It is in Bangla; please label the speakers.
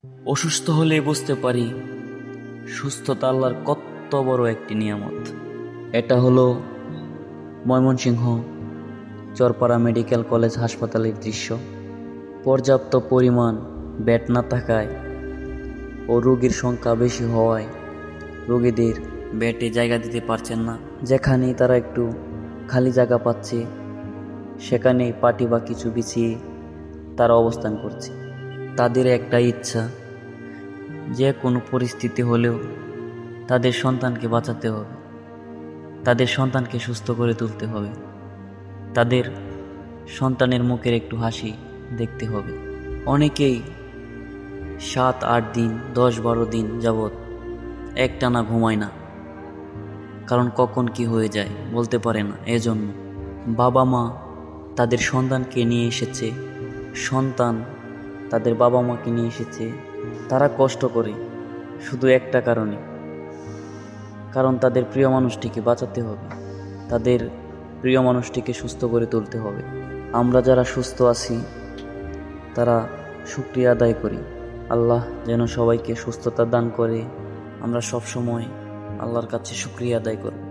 Speaker 1: অসুস্থ হলে বুঝতে পারি সুস্থতা আল্লাহর কত বড় একটি নিয়ামত। এটা হলো ময়মনসিংহ চরপাড়া মেডিকেল কলেজ হাসপাতালের দৃশ্য। পর্যাপ্ত পরিমাণ বেড না থাকায় ও রোগীর সংখ্যা বেশি হওয়ায় রোগীদের বেডে জায়গা দিতে পারছেন না। যেখানেই তারা একটু খালি জায়গা পাচ্ছে সেখানেই পাটি বা কিছু বিছিয়ে তারা অবস্থান করছে। তাদের একটা ইচ্ছা, যে কোনো পরিস্থিতি হলেও তাদের সন্তানকে বাঁচাতে হবে, তাদের সন্তানকে সুস্থ করে তুলতে হবে, তাদের সন্তানের মুখের একটু হাসি দেখতে হবে। অনেকেই 7-8 দিন 10-12 দিন যাবৎ একটানা ঘুমায় না, কারণ কখন কি হয়ে যায় বলতে পারে না। এজন্য বাবা মা তাদের সন্তানকে নিয়ে এসেছে, সন্তান তাদের বাবা মাকে নিয়ে এসেছে। তারা কষ্ট করে শুধু একটা কারণে, কারণ তাদের প্রিয় মানুষটিকে বাঁচাতে হবে, তাদের প্রিয় মানুষটিকে সুস্থ করে তুলতে হবে। আমরা যারা সুস্থ আছি তারা শুকরিয়া আদায় করি। আল্লাহ যেন সবাইকে সুস্থতা দান করে। আমরা সব সময় আল্লাহর কাছে শুকরিয়া আদায় করব।